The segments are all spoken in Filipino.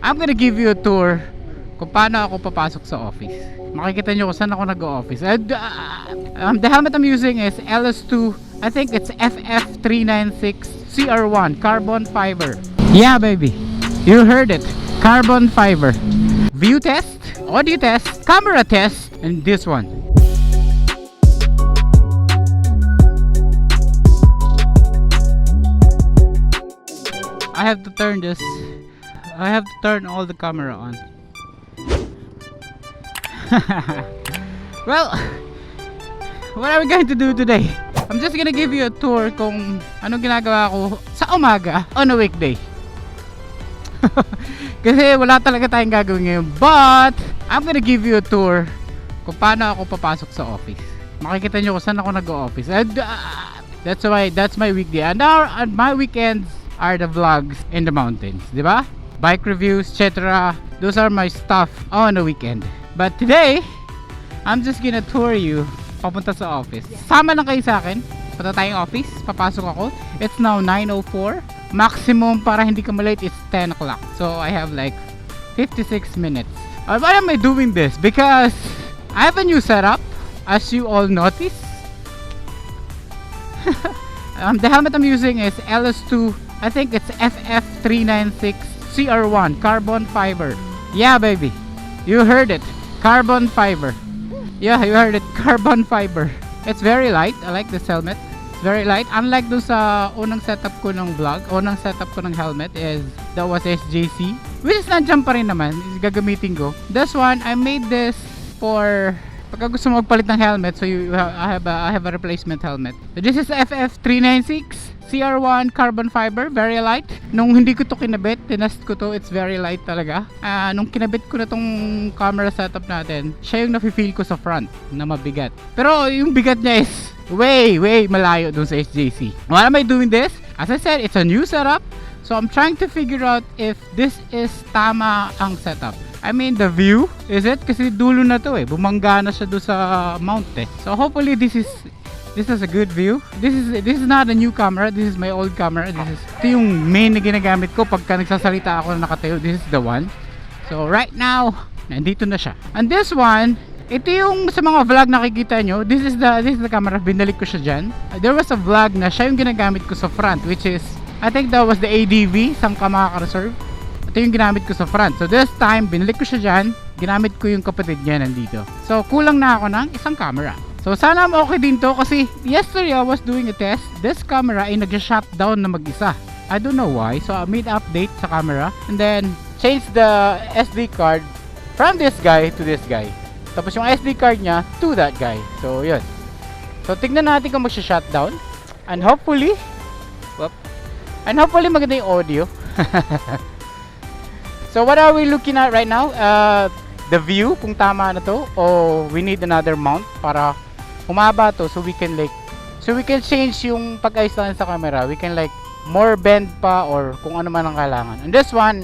I'm gonna give you a tour kung paano ako papasok sa office. Makikita nyo kung saan ako nag-o-office. The helmet I'm using is LS2. I think it's FF396 CR1 carbon fiber. Yeah baby, you heard it, carbon fiber. View test, audio test, camera test, and this one. I have to turn this. I have to turn all the camera on. Well, what are we going to do today? I'm just gonna give you a tour kung anong ginagawa ko sa umaga on a weekday. Kasi wala talaga tayong gagawin ngayon. But I'm gonna give you a tour kung paano ako papasok sa office. Makikita nyo kung saan ako nag-o-office. That's my weekday. And my weekends are the vlogs in the mountains, di ba? Bike reviews, etc. Those are my stuff on the weekend. But today, I'm just gonna tour you papunta sa office. Sama lang kayo sa akin. Punta tayong office, papasok ako. It's now 9:04. Maximum para hindi ka malate is 10 o'clock. So I have like 56 minutes. Why am I doing this? Because I have a new setup, as you all notice. The helmet I'm using is LS2. I think it's FF396 CR1 carbon fiber. Yeah baby, you heard it, carbon fiber. Yeah, you heard it, carbon fiber. It's very light. I like this helmet. It's very light. Unlike dun sa unang setup ko ng vlog, unang setup ko ng helmet is that was SJC, which is nandiyan pa rin naman, is gagamitin ko. This one, I made this for pagka gusto mo magpalit ng helmet, so I have a replacement helmet. So this is FF396 CR1 carbon fiber, very light. Nung hindi ko to kinabit, tinest ko to, it's very light talaga. Nung kinabit ko na tong camera setup natin, siya yung nafe-feel ko sa front na mabigat. Pero yung bigat niya is way malayo dun sa SJC. Why am I doing this? As I said, it's a new setup. So I'm trying to figure out if this is tama ang setup. I mean, the view, is it? Kasi dulo na to eh. Bumangga na siya doon sa mount eh. So hopefully this is a good view. This is not a new camera. This is my old camera. Ito yung main na ginagamit ko pagka nagsasalita ako na nakatayo. This is the one. So right now, nandito na siya. And this one, ito yung sa mga vlog nakikita nyo. This is the camera. Binalik ko siya dyan. There was a vlog na siya yung ginagamit ko sa front, which is, I think that was the ADV, saan ka makaka-reserve. Ito yung ginamit ko sa front. So this time, binalik ko siya dyan. Ginamit ko yung kapatid niya nandito. So kulang na ako ng isang camera. So sana okay din to kasi yesterday I was doing a test. This camera ay nag-shutdown na mag-isa. I don't know why. So I made update sa camera and then changed the SD card from this guy to this guy. Tapos yung SD card niya to that guy. So yun. So tignan natin kung mag-shutdown. And hopefully maganda yung audio. So what are we looking at right now? The view, kung tama na to, o we need another mount para humaba to, so we can change yung pag-ayos natin sa camera. We can like more bend pa or kung ano man ang kailangan. And this one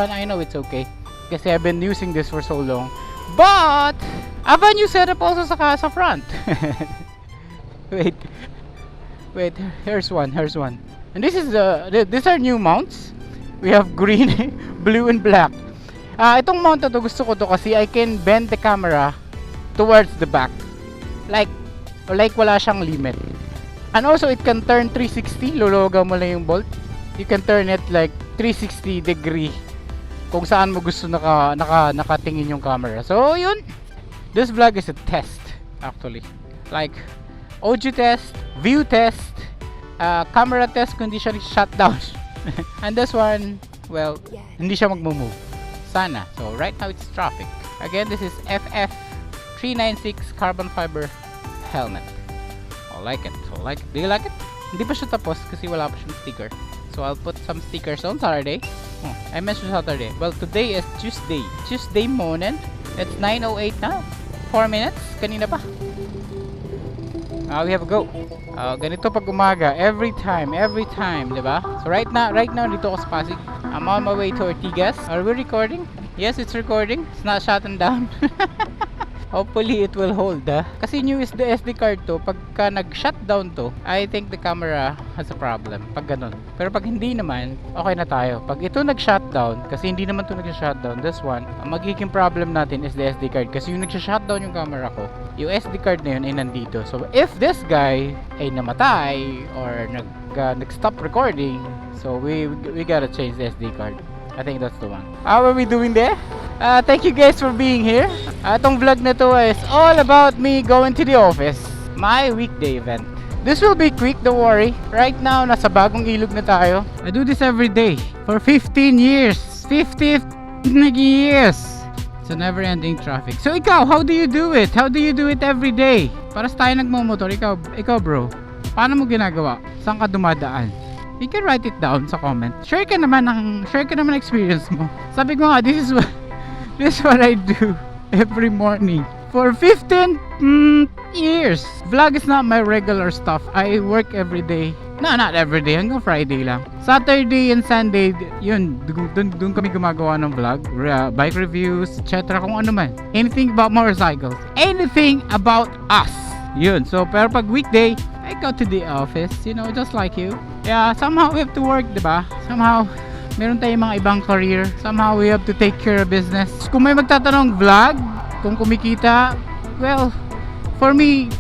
I know it's okay kasi I've been using this for so long. But I have a new setup also sa front. wait, here's one. And these are new mounts. We have green, blue, and black. Itong mount na to, gusto ko to kasi I can bend the camera towards the back. Like wala siyang limit. And also, it can turn 360. Lulugaw mo lang yung bolt. You can turn it like 360 degree kung saan mo gusto nakatingin yung camera. So, yun. This vlog is a test, actually. Like, audio test, view test, camera test kung hindi siya shutdown. And this one, well, hindi siya magmo-move. Sana. So right now it's traffic. Again, this is FF396 carbon fiber helmet. I like it. Do you like it? Hindi pa siya tapos kasi wala pa siyang sticker. So I'll put some stickers on Saturday. I mentioned Saturday. Well, today is Tuesday. Tuesday morning. It's 9:08 now. 4 minutes. Kanina pa. We have a go. Ganito pag umaga, every time, diba? So right now dito ako sa Pasig. I'm on my way to Ortigas. Are we recording? Yes, it's recording. It's not shutting down. Hopefully it will hold, kasi new is the SD card to. Pagka nag-shutdown to, I think the camera has a problem pag ganun. Pero pag hindi naman, okay na tayo. Pag ito nag-shutdown, kasi hindi naman to nag-shutdown, this one, ang magiging problem natin is the SD card. Kasi yung nag-shutdown yung camera ko, yung SD card na yun ay nandito. So if this guy ay namatay or nag-stop recording, so we gotta change the SD card. I think that's the one. How are we doing there? Thank you guys for being here. Itong vlog na to is all about me going to the office. My weekday event. This will be quick, don't worry. Right now, nasa bagong ilog na tayo. I do this every day for 15 years. 50 years. It's a never-ending traffic. So ikaw, how do you do it? How do you do it every day? Paras tayo nagmamotor. Ikaw bro, paano mo ginagawa? Saan ka dumadaan? You can write it down sa comment. Share ka naman experience mo. Sabi ko nga, this is what I do every morning for 15 years. Vlog is not my regular stuff. I work every day. No, not every day. Hanggang Friday lang. Saturday and Sunday, yun, dun kami gumagawa ng vlog. Bike reviews, etc. Kung ano man. Anything about motorcycles. Anything about us. Yun. So, pero pag weekday, I go to the office, you know, just like you. Yeah, somehow we have to work, diba? Somehow, meron tayong mga ibang career. Somehow we have to take care of business. Kung may magtatanong vlog, kung kumikita, well, for me,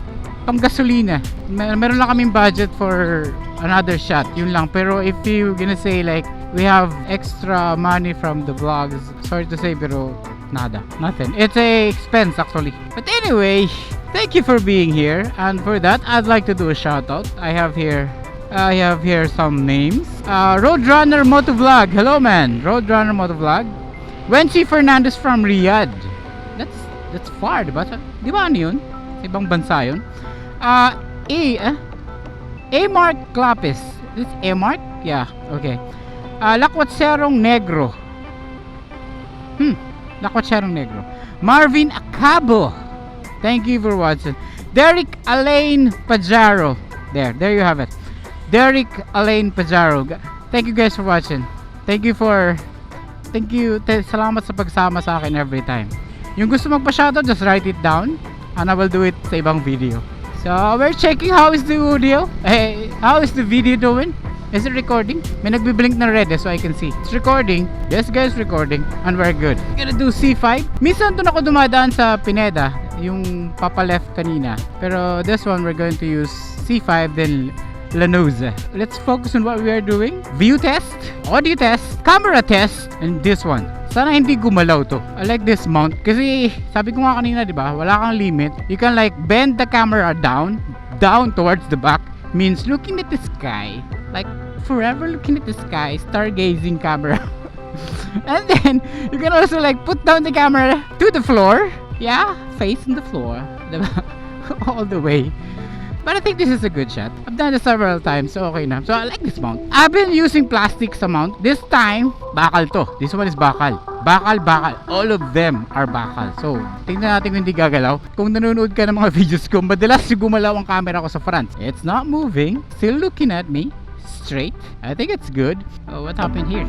pang gasolina. Meron lang kaming budget for another shot, yun lang. Pero if you gonna say like, we have extra money from the vlogs, sorry to say, pero nada, nothing. It's a expense actually. But anyway, thank you for being here, and for that I'd like to do a shout out. I have here some names. Roadrunner Motovlog, hello man. Roadrunner Motovlog. Wency Fernandez from Riyadh. That's far, diba? Di ba ano yun? Sa ibang bansa yun. Mark Clapis. This A Mark? Yeah, okay. Lakwatserong Negro. Lakwatserong Negro. Marvin Acabo. Thank you for watching. Derek Alain Pajaro. There you have it. Derek Alain Pajaro. Thank you guys for watching. Salamat sa pagsama sa akin every time. Yung gusto magpa-shoutout, just write it down and I will do it sa ibang video. So we're checking how is the audio. How is the video doing? Is it recording? May nagbiblink na red so I can see. It's recording. Yes guys, recording. And we're good. We're gonna do C5. Minsan doon ako dumadaan sa Pineda, yung papa left kanina. Pero this one we're going to use C5 then Lanosa. Let's focus on what we are doing. View test, audio test, camera test, and this one. Sana hindi gumalaw to. I like this mount kasi sabi ko nga kanina, di ba? Wala kang limit. You can like bend the camera down towards the back. Means looking at the sky, like forever looking at the sky, stargazing camera. And then you can also like put down the camera to the floor. Yeah, facing the floor, diba? All the way. But I think this is a good shot. I've done it several times, so okay na. So I like this mount. I've been using plastic sa mount. This time, bakal to. This one is bakal. Bakal. All of them are bakal. So, tingnan natin kung hindi gagalaw. Kung nanonood ka ng mga videos ko, madalas gumalaw ang camera ko sa front. It's not moving. Still looking at me. Straight. I think it's good. Oh, what happened here?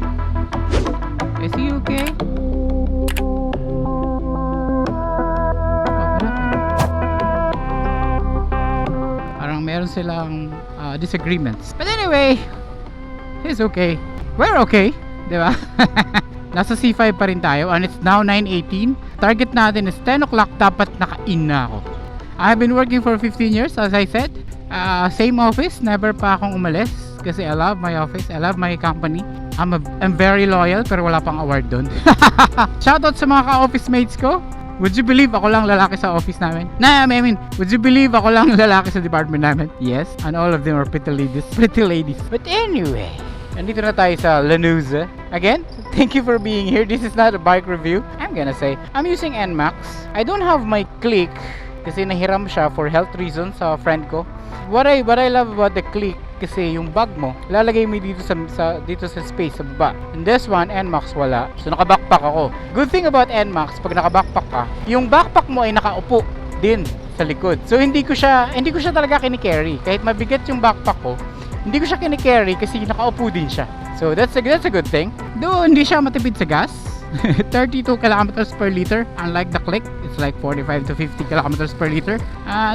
Is he okay? Meron silang disagreements. But anyway, he's okay. We're okay, di ba? Nasa C5 pa rin tayo and it's now 9:18. Target natin is 10 o'clock. Dapat naka-in na ako. I've been working for 15 years, as I said. Same office, never pa akong umalis kasi I love my office, I love my company. I'm very loyal pero wala pang award doon. Shoutout sa mga ka-office mates ko. Would you believe ako lang lalaki sa office namin? Would you believe ako lang lalaki sa department namin? Yes, and all of them are pretty ladies. But anyway, nandito na tayo sa Lanosa. Again, thank you for being here. This is not a bike review. I'm gonna say, I'm using NMAX. I don't have my click kasi nahiram siya for health reasons sa friend ko. What I love about the click kasi yung bag mo, lalagay mo dito sa space sa baba. And this one, NMAX wala. So naka-backpack ako. Good thing about NMAX, pag naka-backpack ka, yung backpack mo ay nakaupo din sa likod. So hindi ko siya talaga kini-carry. Kahit mabigat yung backpack ko, hindi ko siya kini-carry kasi nakaupo din siya. So that's a good thing. Though hindi siya matipid sa gas, 32 kilometers per liter. Unlike the Click, it's like 45 to 50 kilometers per liter.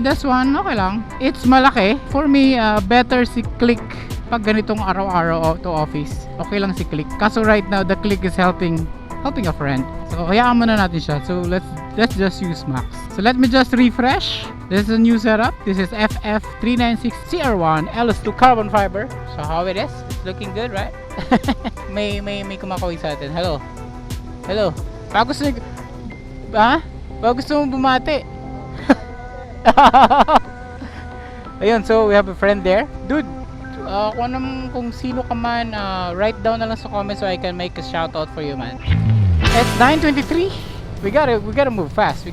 This one, okay lang. It's malaki. For me, better si Click pag ganitong araw-araw to office. Okay lang si Click. Kaso right now, the Click is helping a friend. So, hayaan muna natin siya. So, let's just use Max. So, let me just refresh. This is a new setup. This is FF396CR1 LS2 carbon fiber. So, how it is? It's looking good, right? may kumakawig sa atin. Hello. Hello. Baka gusto mo bumati. Ayun, so we have a friend there. Dude, kung sino ka man, write down na lang sa comments so I can make a shout out for you, man. It's 9:23. We gotta move fast.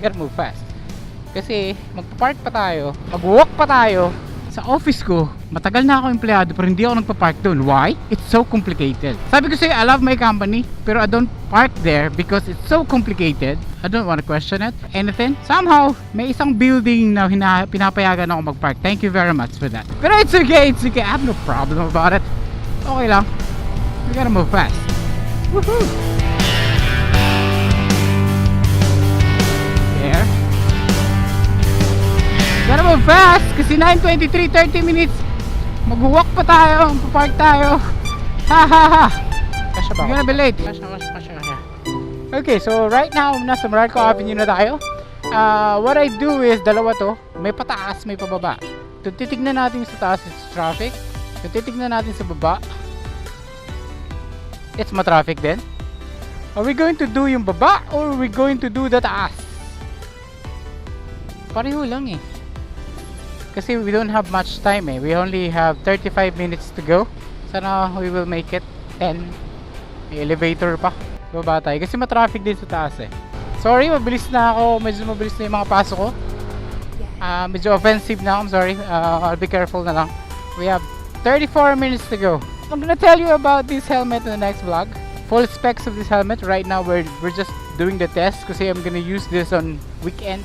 Kasi magpa-park pa tayo, mag-walk pa tayo. Sa office ko, matagal na ako empleyado pero hindi ako nagpa-park doon. Why? It's so complicated. Sabi ko sa'yo, I love my company, pero I don't park there because it's so complicated. I don't want to question it. Anything. Somehow, may isang building na pinapayagan ako mag-park. Thank you very much for that. Pero it's okay. I have no problem about it. Okay lang. We gotta move fast. Woohoo! There. Gotta move fast kasi 9:23, 30 minutes. Mag-walk pa tayo, mag-park tayo. Ha ha ha. Kasya ba? You're gonna be late. Kasya. Okay, so right now, nasa Meralco Avenue na tayo. What I do is, dalawa to. May pataas, may pababa. Kung titignan natin sa taas, it's traffic. Kung titignan natin sa baba, it's ma-traffic din. Are we going to do yung baba or are we going to do the taas? Pareho lang eh. Kasi we don't have much time eh. We only have 35 minutes to go. Sana we will make it 10. May elevator pa. Baba tayo. Kasi ma-traffic din sa taas eh. Sorry, mabilis na ako. Medyo mabilis na yung mga pasok ko. Medyo offensive na ako. I'm sorry. I'll be careful na lang. We have 34 minutes to go. I'm gonna tell you about this helmet in the next vlog. Full specs of this helmet. Right now, we're just doing the test. Kasi I'm gonna use this on weekend.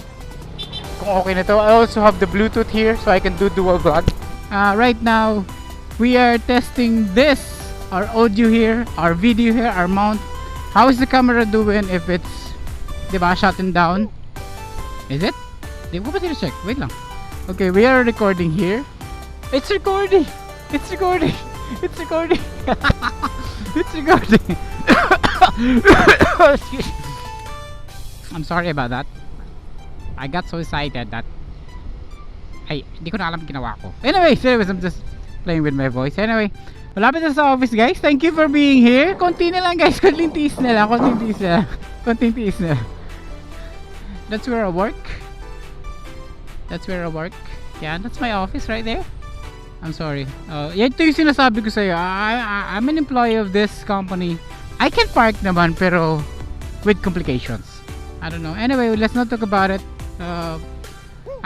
Kung okay na to. I also have the Bluetooth here so I can do dual vlog. Right now, we are testing this, our audio here, our video here, our mount. How is the camera doing if it's, diba, shutting down? Is it? Di ko pa check. Wait lang. Okay, we are recording here. It's recording! It's recording! It's recording! It's recording! I'm sorry about that. I got so excited that hindi ko na alam ginawa ko. Anyways, I'm just playing with my voice. Anyway, malapit na sa office, guys. Thank you for being here. Konti na lang, guys. Konting tiis na lang. That's where I work. Yeah, that's my office right there. I'm sorry. Ito yung sinasabi ko sa'yo. I'm an employee of this company. I can park naman pero with complications. I don't know. Anyway, let's not talk about it.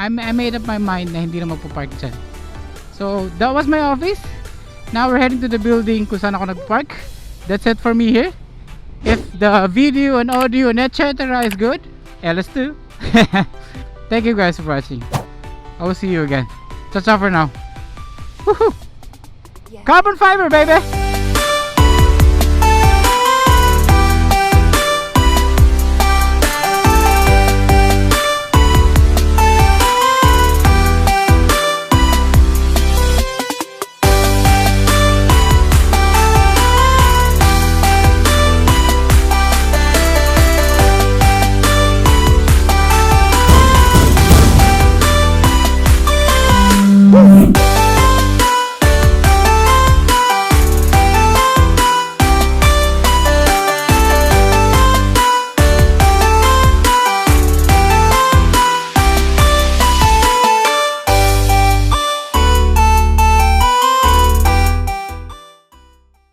I made up my mind na hindi na magpo-park dyan. So, that was my office. Now we're heading to the building kung saan ako nagpark. That's it for me here. If the video and audio and etc. is good, LS2. Thank you guys for watching. I will see you again. Ciao for now. Woohoo! Carbon fiber, baby!